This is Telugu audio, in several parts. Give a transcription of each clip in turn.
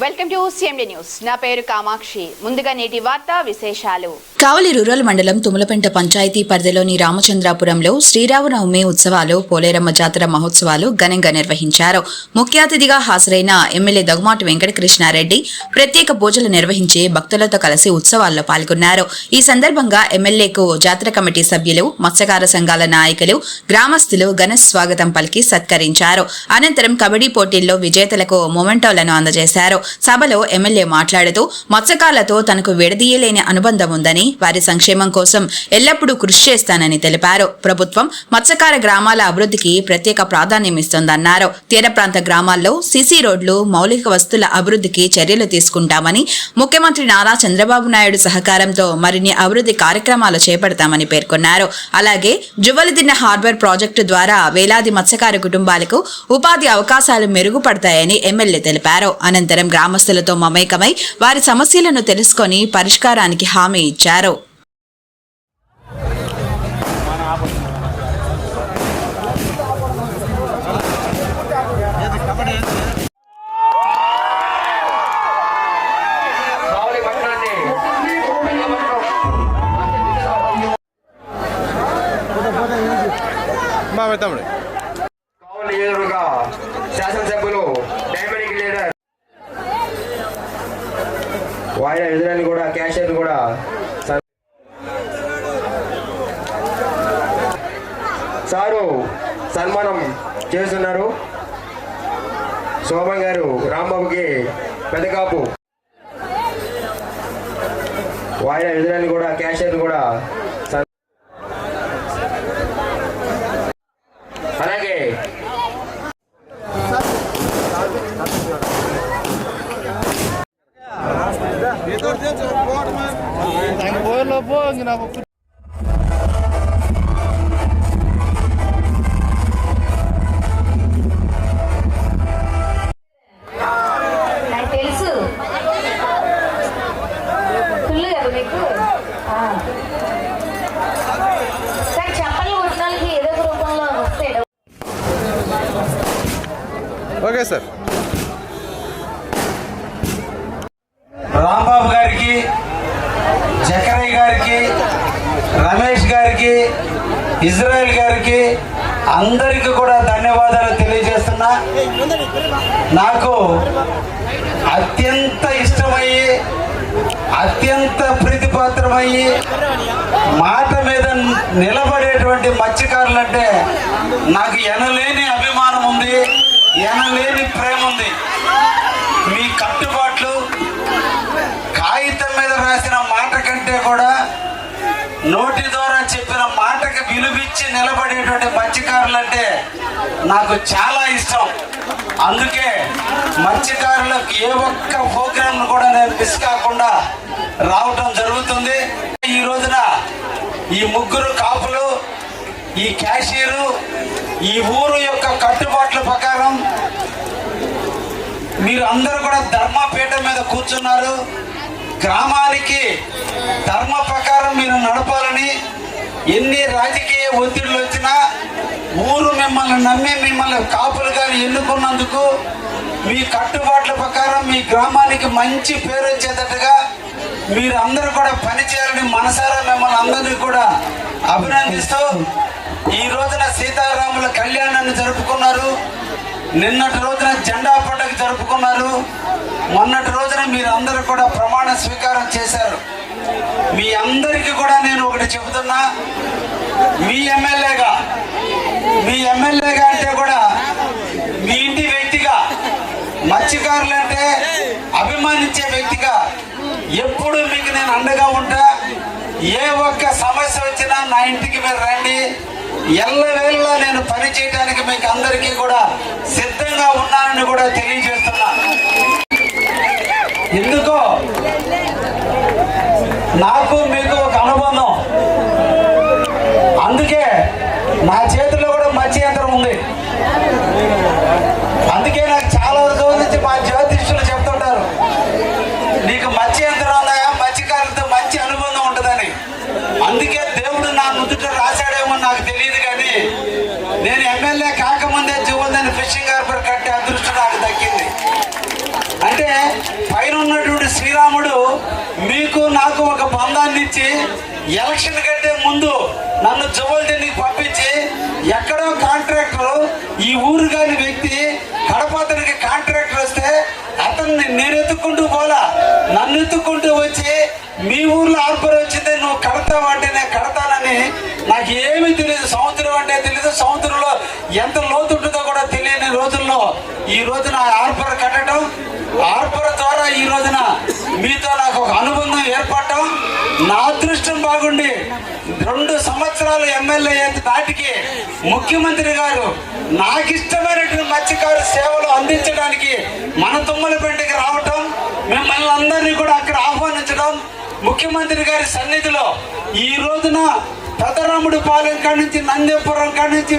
Welcome to CMD news. నా పేరు కామాక్షి. ముందుగా నేటి వార్తా విశేషాలు. కావలి రూరల్ మండలం తుమ్మలపెంట పంచాయతీ పరిధిలోని రామచంద్రాపురంలో శ్రీరామనవమి ఉత్సవాలు, పోలేరమ్మ జాతర మహోత్సవాలు ఘనంగా నిర్వహించారు. ముఖ్య అతిథిగా హాజరైన ఎమ్మెల్యే దగ్గుమాటి వెంకటకృష్ణారెడ్డి ప్రత్యేక పూజలు నిర్వహించి భక్తులతో కలిసి ఉత్సవాల్లో పాల్గొన్నారు. ఈ సందర్భంగా ఎమ్మెల్యేకు జాతర కమిటీ సభ్యులు, మత్స్యకార సంఘాల నాయకులు, గ్రామస్తులు ఘన స్వాగతం పలికి సత్కరించారు. అనంతరం కబడ్డీ పోటీల్లో విజేతలకు మొమెంటోలను అందజేశారు. సభలో ఎమ్మెల్యే మాట్లాడుతూ మత్స్యకారులతో తనకు విడదీయలేని అనుబంధం ఉందని, వారి సంక్షేమం కోసం ఎల్లప్పుడూ కృషి చేస్తానని తెలిపారు. ప్రభుత్వం మత్స్యకార గ్రామాల అభివృద్ధికి ప్రత్యేక ప్రాధాన్యమిస్తోందన్నారు. తీర ప్రాంత గ్రామాల్లో సీసీ రోడ్లు, మౌలిక వస్తువుల అభివృద్ధికి చర్యలు తీసుకుంటామని, ముఖ్యమంత్రి నారా చంద్రబాబు నాయుడు సహకారంతో మరిన్ని అభివృద్ధి కార్యక్రమాలు చేపడతామని పేర్కొన్నారు. అలాగే జువ్వలదిన్నె హార్బర్ ప్రాజెక్టు ద్వారా వేలాది మత్స్యకార కుటుంబాలకు ఉపాధి అవకాశాలు మెరుగుపడతాయని ఎమ్మెల్యే తెలిపారు. అనంతరం గ్రామస్తులతో మమేకమై వారి సమస్యలను తెలుసుకొని పరిష్కారానికి హామీ ఇచ్చారు. శాసనసభ్యులు డయాబెటిక్ లీడర్ వాయిదా ఎదురని కూడా క్యాషియర్ కూడా సారు సన్మానం చేస్తున్నారు. శోభన్ గారు రాంబాబుకి పెద్దకాపు వాయిదా ఎదురని కూడా క్యాషియర్ కూడా అలాగే తెలుసు ఫుల్ కదా మీకు సార్ చెప్పలు కొట్టడానికి ఏదో ఒక రూపంలో వస్తాయి. Okay sir. రాంబాబు గారికి, జకరయ్య గారికి, రమేష్ గారికి, ఇజ్రాయెల్ గారికి అందరికీ కూడా ధన్యవాదాలు తెలియజేస్తున్నా. నాకు అత్యంత ఇష్టమయ్యి, అత్యంత ప్రీతిపాత్రమయ్యి, మాట మీద నిలబడేటువంటి మత్స్యకారులంటే నాకు ఎనలేని అభిమానం ఉంది, ఎనలేని ప్రేమ ఉంది. మీ కట్టుబాట్లు కాగితం మీద రాసిన మాట కంటే కూడా నోటి ద్వారా చెప్పిన మాటకి విలువిచ్చి నిలబడేటువంటి మత్స్యకారులంటే నాకు చాలా ఇష్టం. అందుకే మత్స్యకారులకు ఏ ఒక్క ప్రోగ్రామ్ కూడా నేను మిస్ కాకుండా రావటం జరుగుతుంది. ఈ రోజున ఈ ముగ్గురు కాపులు, ఈ క్యాషియరు, ఈ ఊరు యొక్క కట్టుబాట్ల ప్రకారం మీరు అందరూ కూడా ధర్మపీఠ మీద కూర్చున్నారు. గ్రామానికి ధర్మ ప్రకారం మీరు నడపాలని, ఎన్ని రాజకీయ ఒత్తిడులు వచ్చినా ఊరు మిమ్మల్ని నమ్మి మిమ్మల్ని కాపులుగా ఎన్నుకున్నందుకు మీ కట్టుబాట్ల ప్రకారం మీ గ్రామానికి మంచి పేరు వచ్చేటట్టుగా మీరు అందరూ కూడా పనిచేయాలని మనసారా మిమ్మల్ని అందరినీ కూడా అభినందిస్తూ ఈ రోజున సీతారాముల కళ్యాణాన్ని జరుపుకున్నారు. నిన్నటి రోజున జెండా పండుగ జరుపుకున్నారు. మొన్నటి రోజున మీరు అందరూ కూడా ప్రమాణ స్వీకారం చేశారు. మీ అందరికీ కూడా నేను ఒకటి చెబుతున్నా, మీ ఎమ్మెల్యేగా అంటే కూడా మీ ఇంటి వ్యక్తిగా, మత్స్యకారులు అంటే అభిమానించే వ్యక్తిగా ఎప్పుడు మీకు నేను అండగా ఉంటా. ఏ ఒక్క సమస్య వచ్చినా నా ఇంటికి మీరు రండి. ఎల్లవేళలా నేను పని చేయడానికి మీకు అందరికీ కూడా సిద్ధంగా ఉన్నానని కూడా తెలియజేస్తున్నా. ఎందుకో నాకు మీకు ఒక అనుబంధం. అందుకే నా చేతిలో కూడా మత్స్య యంత్రం ఉంది. అందుకే నాకు చాలా రోజుల నుంచి మా జ్యోతిష్యులు చెప్తుంటారు, నీకు మత్స్య యంత్రం ఉన్నాయా, మత్స్యకారులతో మంచి అనుబంధం ఉంటుందని. అందుకే దేవుడు నా నుదుట రాశాడేమో నాకు తెలియదు, కానీ నేను ఎమ్మెల్యే కాకముందే జువ్వలదిన్నె ఫిషింగ్ హార్బర్ కట్టే అదృష్టం నాకు దక్కింది. అంటే మీకు నాకు ఒక బంధాన్ని ఇచ్చి ఎలక్షన్ కంటే ముందు నన్ను జువల్దినికి పంపించి ఎక్కడో కాంట్రాక్టర్ ఈ ఊరు కాని వ్యక్తి కడప అతనికి కాంట్రాక్టర్ వస్తే అతన్ని నేను ఎత్తుకుంటూ పోలా, నన్ను ఎత్తుకుంటూ వచ్చి మీ ఊర్లో ఆర్పర్ వచ్చింది నువ్వు కడతావు అంటే నేను కడతానని, నాకు ఏమీ తెలియదు, సముద్రం అంటే తెలియదు, సముద్రంలో ఎంత లోతు ఉంటుందో కూడా తెలియని రోజుల్లో ఈ రోజున ఆర్పర్ కట్టడం, ఆర్పర్ ద్వారా ఈ రోజున మీతో నాకు ఒక అనుబంధం ఏర్పడటం, నా అదృష్టం బాగుండి 2 సంవత్సరాలు ఎమ్మెల్యే నాటికి ముఖ్యమంత్రి గారు నాకు ఇష్టమైనటువంటి మత్స్యకారు సేవలు అందించడానికి మన తుమ్మలపేటకి రావటం, మిమ్మల్ని అందరినీ కూడా అక్కడ ఆహ్వానించడం, ముఖ్యమంత్రి గారి సన్నిధిలో ఈ రోజున పెదరాముడి పాలెం కాడి నుంచి నందేపురం కాడి నుంచి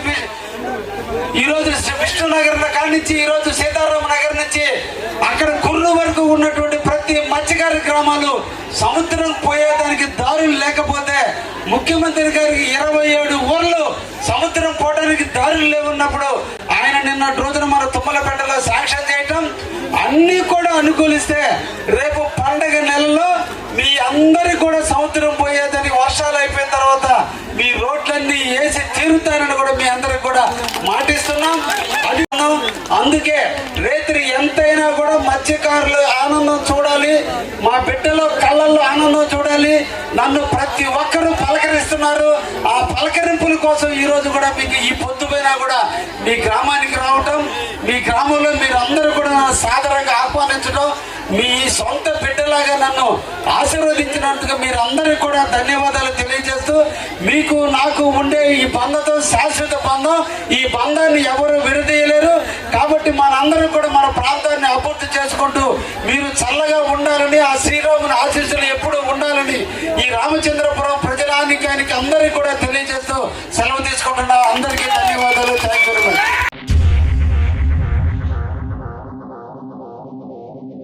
ఈ రోజు విష్ణునగర్ కాడి నుంచి ఈ రోజు సీతారామ నగర్ నుంచి అక్కడ కుర్రు వరకు ఉన్నటువంటి ప్రతి మత్స్యకార గ్రామాలు సముద్రం పోయేదానికి దారులు లేకపోతే ముఖ్యమంత్రి గారికి 27 ఊర్లు సముద్రం పోవడానికి దారులు లేవున్నప్పుడు ఆయన నిన్నటి రోజున మన తుమ్మలపేటలో శాంక్షన్ చేయటం అన్ని కూడా అనుకూలిస్తే రేపు పండగ నెలలో మీ అందరి కూడా సముద్రం పోయేదానికి వర్షాలు అయిపోయిన తర్వాత మీ రోడ్లన్నీ వేసి తీరుతారని కూడా మీ అందరికి కూడా మాటిస్తున్నాం. అది అందుకే రేత్రి ఎంతైనా కూడా మత్స్యకారులు ఆనందం చూడాలి, మా బిడ్డలో కళ్ళల్లో ఆనందం చూడాలి, నన్ను ప్రతి ఒక్కరూ పలకరిస్తున్నారు. ఆ పలకరింపుల కోసం ఈ రోజు కూడా మీకు ఈ పొద్దుపైన కూడా మీ గ్రామానికి రావటం, మీ గ్రామంలో మీరు అందరూ కూడా సాదరంగా ఆహ్వానించడం, మీ సొంత బిడ్డలాగా నన్ను ఆశీర్వదించినందుకు మీరు అందరికీ కూడా ధన్యవాదాలు తెలియజేస్తూ, మీకు నాకు ఉండే ఈ బంధంతో శాశ్వత బంధం, ఈ బంధాన్ని ఎవరు విడదీయలేరు. కాబట్టి మనందరూ కూడా మన ప్రాంతాన్ని అభివృద్ధి చేసుకుంటూ మీరు చల్లగా ఉండాలని, ఆ శ్రీరాముని ఆశీస్సులు ఎప్పుడూ ఉండాలని ఈ రామచంద్రపురం ప్రజలానికి అందరికీ కూడా తెలియజేస్తూ సెలవు తీసుకుంటున్నా. అందరికీ